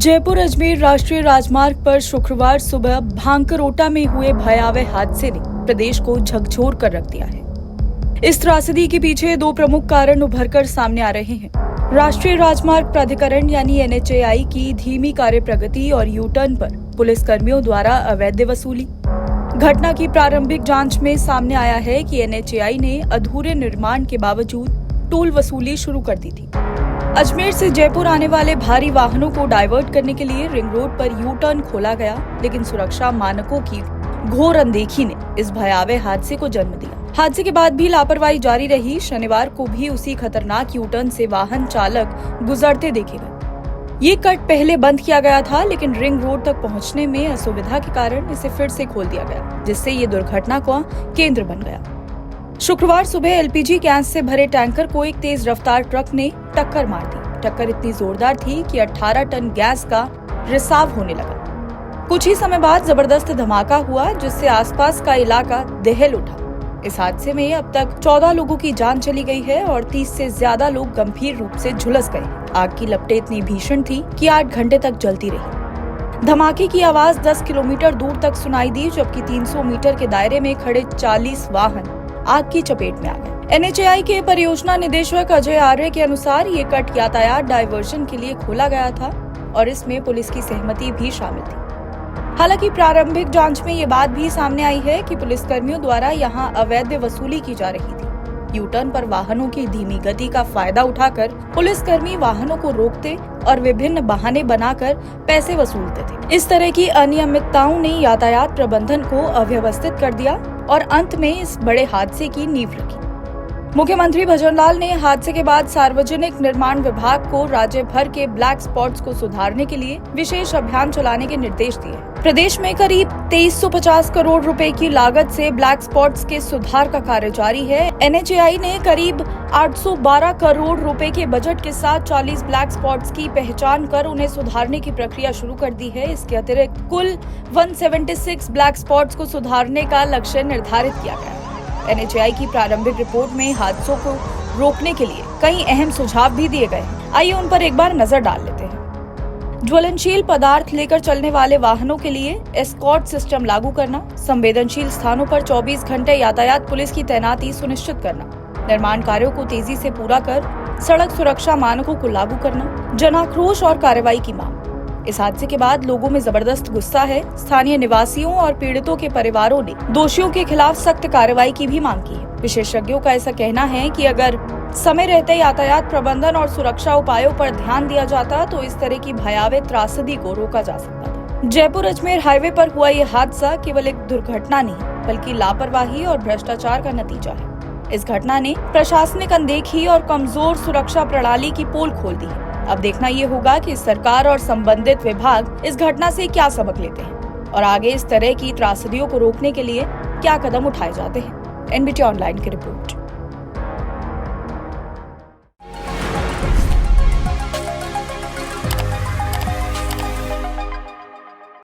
जयपुर अजमेर राष्ट्रीय राजमार्ग पर शुक्रवार सुबह भांकरोटा में हुए भयावह हादसे ने प्रदेश को झकझोर कर रख दिया है। इस त्रासदी के पीछे दो प्रमुख कारण उभरकर सामने आ रहे हैं। राष्ट्रीय राजमार्ग प्राधिकरण यानी NHAI की धीमी कार्य प्रगति और यू टर्न पर पुलिस कर्मियों द्वारा अवैध वसूली। घटना की प्रारंभिक जांच में सामने आया है कि NHAI ने अधूरे निर्माण के बावजूद टोल वसूली शुरू कर दी थी। अजमेर से जयपुर आने वाले भारी वाहनों को डाइवर्ट करने के लिए रिंग रोड पर यू टर्न खोला गया, लेकिन सुरक्षा मानकों की घोर अनदेखी ने इस भयावह हादसे को जन्म दिया। हादसे के बाद भी लापरवाही जारी रही। शनिवार को भी उसी खतरनाक यू टर्न से वाहन चालक गुजरते देखे गए। ये कट पहले बंद किया गया था, लेकिन रिंग रोड तक पहुंचने में असुविधा के कारण इसे फिर से खोल दिया गया, जिससे ये दुर्घटना का केंद्र बन गया। शुक्रवार सुबह LPG गैस से भरे टैंकर को एक तेज रफ्तार ट्रक ने टक्कर मार दी। टक्कर इतनी जोरदार थी कि 18 टन गैस का रिसाव होने लगा। कुछ ही समय बाद जबरदस्त धमाका हुआ, जिससे आसपास का इलाका दहल उठा। इस हादसे में अब तक 14 लोगों की जान चली गई है और 30 से ज्यादा लोग गंभीर रूप से झुलस गए। आग की लपटें इतनी भीषण थी कि 8 घंटे तक जलती रही। धमाके की आवाज 10 किलोमीटर दूर तक सुनाई दी, जबकि 300 मीटर के दायरे में खड़े 40 वाहन आग की चपेट में आ गए। NHAI के परियोजना निदेशक अजय आर्य के अनुसार ये कट यातायात डायवर्जन के लिए खोला गया था और इसमें पुलिस की सहमति भी शामिल थी। हालांकि प्रारंभिक जांच में ये बात भी सामने आई है कि पुलिसकर्मियों द्वारा यहाँ अवैध वसूली की जा रही थी। यू टर्न पर वाहनों की धीमी गति का फायदा उठाकर पुलिसकर्मी वाहनों को रोकते और विभिन्न बहाने बनाकर पैसे वसूलते थे। इस तरह की अनियमितताओं ने यातायात प्रबंधन को अव्यवस्थित कर दिया और अंत में इस बड़े हादसे की नींव रखी। मुख्यमंत्री भजनलाल ने हादसे के बाद सार्वजनिक निर्माण विभाग को राज्य भर के ब्लैक स्पॉट्स को सुधारने के लिए विशेष अभियान चलाने के निर्देश दिए। प्रदेश में करीब 2350 करोड़ रुपए की लागत से ब्लैक स्पॉट्स के सुधार का कार्य जारी है। NHAI ने करीब 812 करोड़ रुपए के बजट के साथ 40 ब्लैक स्पॉट्स की पहचान कर उन्हें सुधारने की प्रक्रिया शुरू कर दी है। इसके अतिरिक्त कुल 176 ब्लैक स्पॉट्स को सुधारने का लक्ष्य निर्धारित किया गया है। NHAI की प्रारंभिक रिपोर्ट में हादसों को रोकने के लिए कई अहम सुझाव भी दिए गए हैं। आइए उन पर एक बार नजर डाल लेते हैं। ज्वलनशील पदार्थ लेकर चलने वाले वाहनों के लिए एस्कॉर्ट सिस्टम लागू करना, संवेदनशील स्थानों पर 24 घंटे यातायात पुलिस की तैनाती सुनिश्चित करना, निर्माण कार्यों को तेजी से पूरा कर सड़क सुरक्षा मानकों को लागू करना, जनाक्रोश और कार्रवाई की मांग। इस हादसे के बाद लोगों में जबरदस्त गुस्सा है। स्थानीय निवासियों और पीड़ितों के परिवारों ने दोषियों के खिलाफ सख्त कार्रवाई की भी मांग की है। विशेषज्ञों का ऐसा कहना है कि अगर समय रहते यातायात प्रबंधन और सुरक्षा उपायों पर ध्यान दिया जाता तो इस तरह की भयावह त्रासदी को रोका जा सकता था। जयपुर अजमेर हाईवे पर हुआ ये हादसा केवल एक दुर्घटना नहीं, बल्कि लापरवाही और भ्रष्टाचार का नतीजा है। इस घटना ने प्रशासनिक अनदेखी और कमजोर सुरक्षा प्रणाली की पोल खोल दी है। अब देखना ये होगा कि सरकार और संबंधित विभाग इस घटना से क्या सबक लेते हैं और आगे इस तरह की त्रासदियों को रोकने के लिए क्या कदम उठाए जाते हैं। NBT ऑनलाइन की रिपोर्ट।